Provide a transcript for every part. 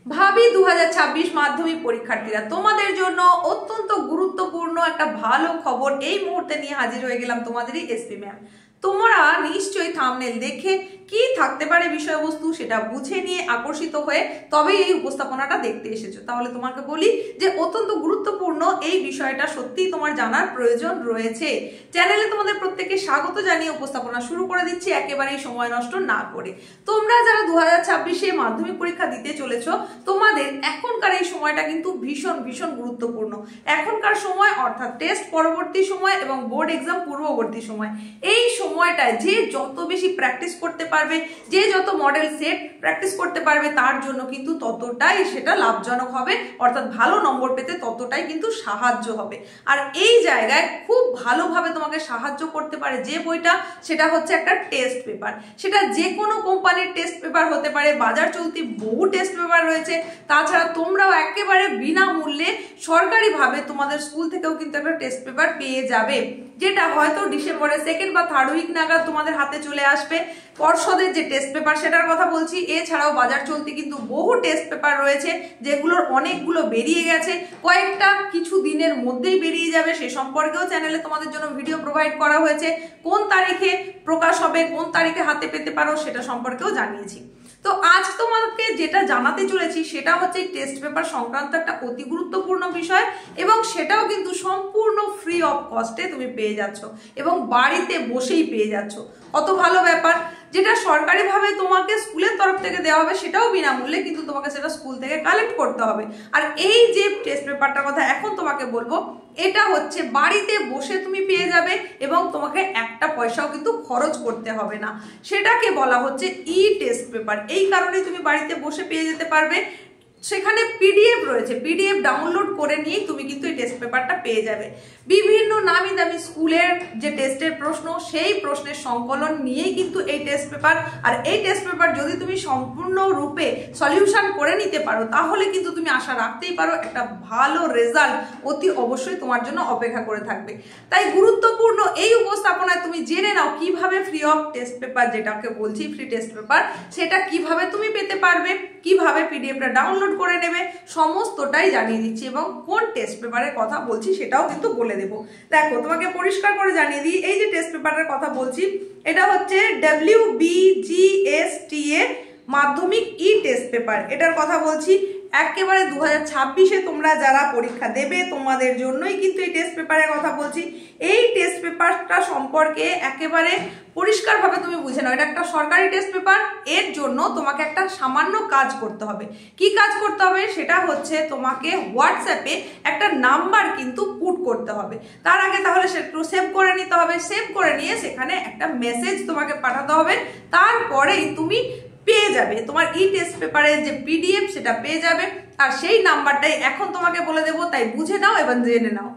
ভাবি 2026 মাধ্যমিক পরীক্ষার্থীরা, তোমাদের জন্য অত্যন্ত গুরুত্বপূর্ণ একটা ভালো খবর এই মুহূর্তে নিয়ে হাজির হয়ে গেলাম তোমাদেরই এসপি ম্যাম। তোমরা নিশ্চয়ই থাম্বনেল দেখে কি থাকতে পারে বিষয়বস্তু সেটা বুঝে নিয়ে আকর্ষিত হয়ে তবেই এই উপস্থাপনাটা দেখতে এসেছো। তাহলে তোমাকে বলি যে অত্যন্ত গুরুত্বপূর্ণ এই বিষয়টা সত্যিই তোমার জানার প্রয়োজন রয়েছে। চ্যানেলে তোমাদের প্রত্যেককে স্বাগত জানিয়ে উপস্থাপনা শুরু করে দিচ্ছি একেবারেই সময় নষ্ট না করে। তোমরা যারা 2026-এ মাধ্যমিক পরীক্ষা দিতে চলেছো, তোমাদের এখনকার এই সময়টা কিন্তু ভীষণ ভীষণ গুরুত্বপূর্ণ। এখনকার সময় অর্থাৎ টেস্ট পরবর্তী সময় এবং বোর্ড এক্সাম পূর্ববর্তী সময়, এই সময়টায় যে যত বেশি প্র্যাকটিস করতে পারবে, যে যত মডেল সেট প্র্যাকটিস করতে পারবে, তার জন্য কিন্তু ততটাই সেটা লাভজনক হবে, অর্থাৎ ভালো নম্বর পেতে ততটাই কিন্তু সাহায্য হবে। আর এই জায়গায় খুব ভালোভাবে তোমাকে সাহায্য করতে পারে যে বইটা, সেটা হচ্ছে একটা টেস্ট পেপার। সেটা যে কোনো কোম্পানির টেস্ট পেপার হতে পারে, বাজার চলতি বহু টেস্ট পেপার রয়েছে। তাছাড়া তোমরাও একেবারে বিনামূল্যে সরকারিভাবে তোমাদের স্কুল থেকেও কিন্তু একটা টেস্ট পেপার পেয়ে যাবে, যেটা হয়তো ডিসেম্বরের 2nd বা 3rd উইক নাগাদ তোমাদের হাতে চলে আসবে। পর্ষদের যে টেস্ট পেপার সেটার কথা বলছি, এছাড়াও বাজার চলতি কিন্তু বহু টেস্ট পেপার রয়েছে যেগুলোর অনেকগুলো বেরিয়ে গেছে, কয়েকটা কিছু দিনের মধ্যেই বেরিয়ে যাবে। সে সম্পর্কেও চ্যানেলে তোমাদের জন্য ভিডিও প্রোভাইড করা হয়েছে। কোন তারিখে প্রকাশ হবে, কোন তারিখে হাতে পেতে পারো সেটা সম্পর্কেও জানিয়েছি। তো আজ তোমাকে যেটা জানাতে চলেছি সেটা হচ্ছে টেস্ট পেপার সংক্রান্ত একটা অতি গুরুত্বপূর্ণ বিষয়, এবং সেটাও কিন্তু সম্পূর্ণ ফ্রি অফ কস্টে তুমি পেয়ে যাচ্ছ এবং বাড়িতে বসেই পেয়ে যাচ্ছ। কত ভালো ব্যাপার! যেটা সরকারিভাবে তোমাকে স্কুলের তরফ থেকে দেওয়া হবে সেটাও বিনামূল্যে, কিন্তু তোমাকে সেটা স্কুল থেকে কালেক্ট করতে হবে। আর এই যে টেস্ট পেপারটার কথা এখন তোমাকে বলবো, এটা হচ্ছে বাড়িতে বসে তুমি পেয়ে যাবে এবং তোমাকে একটা পয়সাও কিন্তু খরচ করতে হবে না। সেটাকে বলা হচ্ছে ই টেস্ট পেপার। এই কারণে তুমি বাড়িতে বসে পেয়ে যেতে পারবে। সেখানে পিডিএফ রয়েছে, পিডিএফ ডাউনলোড করে নিয়েই তুমি কিন্তু এই টেস্ট পেপারটা পেয়ে যাবে। বিভিন্ন নামি দামি স্কুলের যে টেস্টের প্রশ্ন, সেই প্রশ্নের সংকলন নিয়েই কিন্তু এই টেস্ট পেপার। আর এই টেস্ট পেপার যদি তুমি সম্পূর্ণরূপে সলিউশন করে নিতে পারো, তাহলে কিন্তু তুমি আশা রাখতেই পারো একটা ভালো রেজাল্ট অতি অবশ্যই তোমার জন্য অপেক্ষা করে থাকবে। তাই গুরুত্বপূর্ণ এই উপস্থাপনায় তুমি জেনে নাও কিভাবে ফ্রি অফ টেস্ট পেপার, যেটাকে বলছি ফ্রি টেস্ট পেপার, সেটা কিভাবে তুমি পেতে পারবে, কিভাবে পিডিএফটা ডাউনলোড করে নেবে, সমস্তটাই জানিয়ে দিচ্ছি। এবং কোন টেস্ট পেপারের কথা বলছি সেটাও কিন্তু বলে দেবো। দেখো, তোমাকে পরিষ্কার করে জানিয়ে দিই, এই যে টেস্ট পেপারের কথা বলছি এটা হচ্ছে WBGSTA মাধ্যমিক ই টেস্ট পেপার, এটার কথা বলছি। একেবারে 2026-এ তোমরা যারা পরীক্ষা দেবে তোমাদের জন্যই কিন্তু এই টেস্ট পেপারের কথা বলছি। এই টেস্ট পেপারটা সম্পর্কে একেবারে পরিষ্কারভাবে তুমি বুঝে নাও, এটা একটা সরকারি টেস্ট পেপার। এর জন্য তোমাকে একটা সামান্য কাজ করতে হবে। কি কাজ করতে হবে? সেটা হচ্ছে তোমাকে হোয়াটসঅ্যাপে একটা নাম্বার কিন্তু পুট করতে হবে। তার আগে তাহলে সেটা সেভ করে নিতে হবে। সেভ করে নিয়ে সেখানে একটা মেসেজ তোমাকে পাঠাতে হবে। তারপরেই তুমি পেয়ে যাবে তোমার ই টেস্ট পেপারের যে পিডিএফ, সেটা পেয়ে যাবে। আর সেই নাম্বারটাই এখন তোমাকে বলে দেবো, তাই বুঝে নাও এবং জেনে নাও।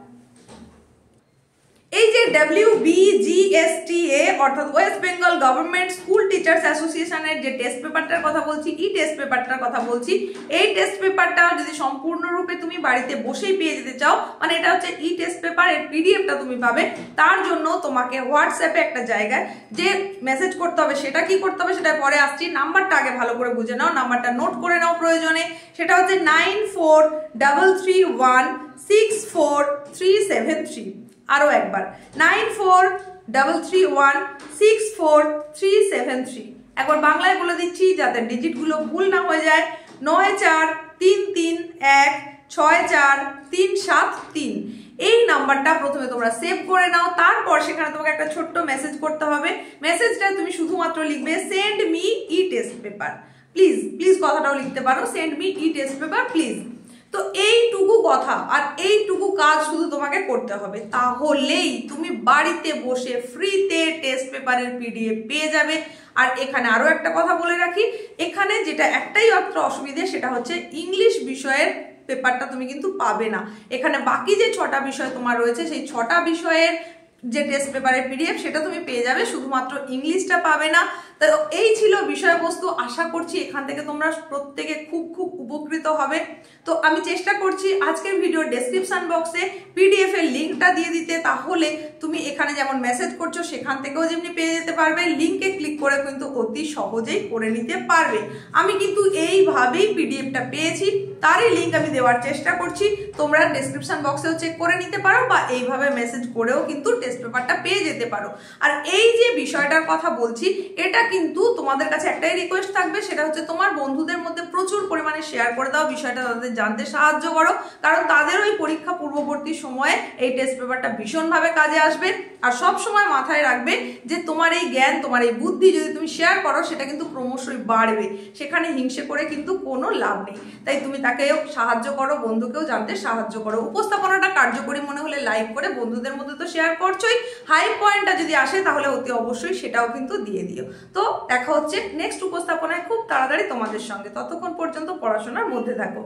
এই যে WBGSTA অর্থাৎ West Bengal government school teachers অ্যাসোসিয়েশনের যে টেস্ট পেপারটার কথা বলছি, ই টেস্ট পেপারটার কথা বলছি, এই টেস্ট পেপারটা যদি সম্পূর্ণরূপে তুমি বাড়িতে বসেই পেয়ে যেতে চাও, মানে এটা হচ্ছে ই টেস্ট পেপার, এর পিডিএফটা তুমি পাবে। তার জন্য তোমাকে হোয়াটসঅ্যাপে একটা জায়গায় যে মেসেজ করতে হবে, সেটা কি করতে হবে সেটা পরে আসছি। নাম্বারটা আগে ভালো করে বুঝে নাও, নাম্বারটা নোট করে নাও প্রয়োজনে। সেটা হচ্ছে 9433164373। আরো একবার 9433164373। একবার বাংলায় বলে দিচ্ছি যাতে ডিজিটগুলো ভুল না হয়ে যায়। 9433164373। এই নাম্বারটা প্রথমে তোমরা সেভ করে নাও। তারপর সেখানে তোমাকে একটা ছোট্ট মেসেজ করতে হবে। মেসেজটা তুমি শুধুমাত্র লিখবে send me E test paper please. Please কথাটাও লিখতে পারো, send me E test paper please. তো এইটুকু কথা আর এইটুকু কাজ শুধু তোমাকে করতে হবে, তাহলেই তুমি বাড়িতে বসে ফ্রিতে টেস্ট পেপারের পিডিএফ পেয়ে যাবে। আর এখানে আরো একটা কথা বলে রাখি, এখানে যেটা একটাই মাত্র অসুবিধে, সেটা হচ্ছে ইংলিশ বিষয়ের পেপারটা তুমি কিন্তু পাবে না। এখানে বাকি যে 6টা বিষয় তোমার রয়েছে, সেই 6টা বিষয়ের যে টেস্ট পেপারের পিডিএফ সেটা তুমি পেয়ে যাবে, শুধুমাত্র ইংলিশটা পাবে না। তো এই ছিল বিষয়বস্তু। আশা করছি এখান থেকে তোমরা প্রত্যেকে খুব খুব উপকৃত হবে। তো আমি চেষ্টা করছি আজকের ভিডিও ডেসক্রিপশন বক্সে পিডিএফ এর লিঙ্কটা দিয়ে দিতে, তাহলে তুমি এখানে যেমন মেসেজ করছো সেখান থেকেও যেমনি পেয়ে যেতে পারবে, লিঙ্কে ক্লিক করে কিন্তু অতি সহজেই করে নিতে পারবে। আমি কিন্তু এইভাবেই পিডিএফটা পেয়েছি, তারই লিঙ্ক আমি দেওয়ার চেষ্টা করছি। তোমরা ডেসক্রিপশন বক্সেও চেক করে নিতে পারো বা এইভাবে মেসেজ করেও কিন্তু টেস্ট পেপারটা পেয়ে যেতে পারো। আর এই যে বিষয়টার কথা বলছি, এটা কিন্তু তোমাদের কাছে একটাই রিকোয়েস্ট থাকবে, সেটা হচ্ছে তোমার বন্ধুদের মধ্যে প্রচুর পরিমাণে শেয়ার করে দাও, বিষয়টা তাদের জানতে সাহায্য করো, কারণ তাদের ওই পরীক্ষা পূর্ববর্তী সময়ে এই টেস্ট পেপারটা ভীষণভাবে কাজে আসবে। আর সব সময় মাথায় রাখবে যে তোমার এই জ্ঞান, তোমার এই বুদ্ধি যদি তুমি শেয়ার করো সেটা কিন্তু ক্রমশই বাড়বে, সেখানে হিংসে করে কিন্তু কোনো লাভ নেই। তাই তুমি তাকেও সাহায্য করো, বন্ধুকেও জানতে সাহায্য করো। উপস্থাপনাটা কার্যকরী মনে হলে লাইক করে বন্ধুদের মধ্যে তো শেয়ার করছোই, হাই পয়েন্টটা যদি আসে তাহলে অতি অবশ্যই সেটাও কিন্তু দিয়ে দিও। তো দেখা হচ্ছে নেক্সট উপস্থাপনায় খুব তাড়াতাড়ি তোমাদের সঙ্গে। ততক্ষণ পর্যন্ত পড়াশোনার মধ্যে থাকো।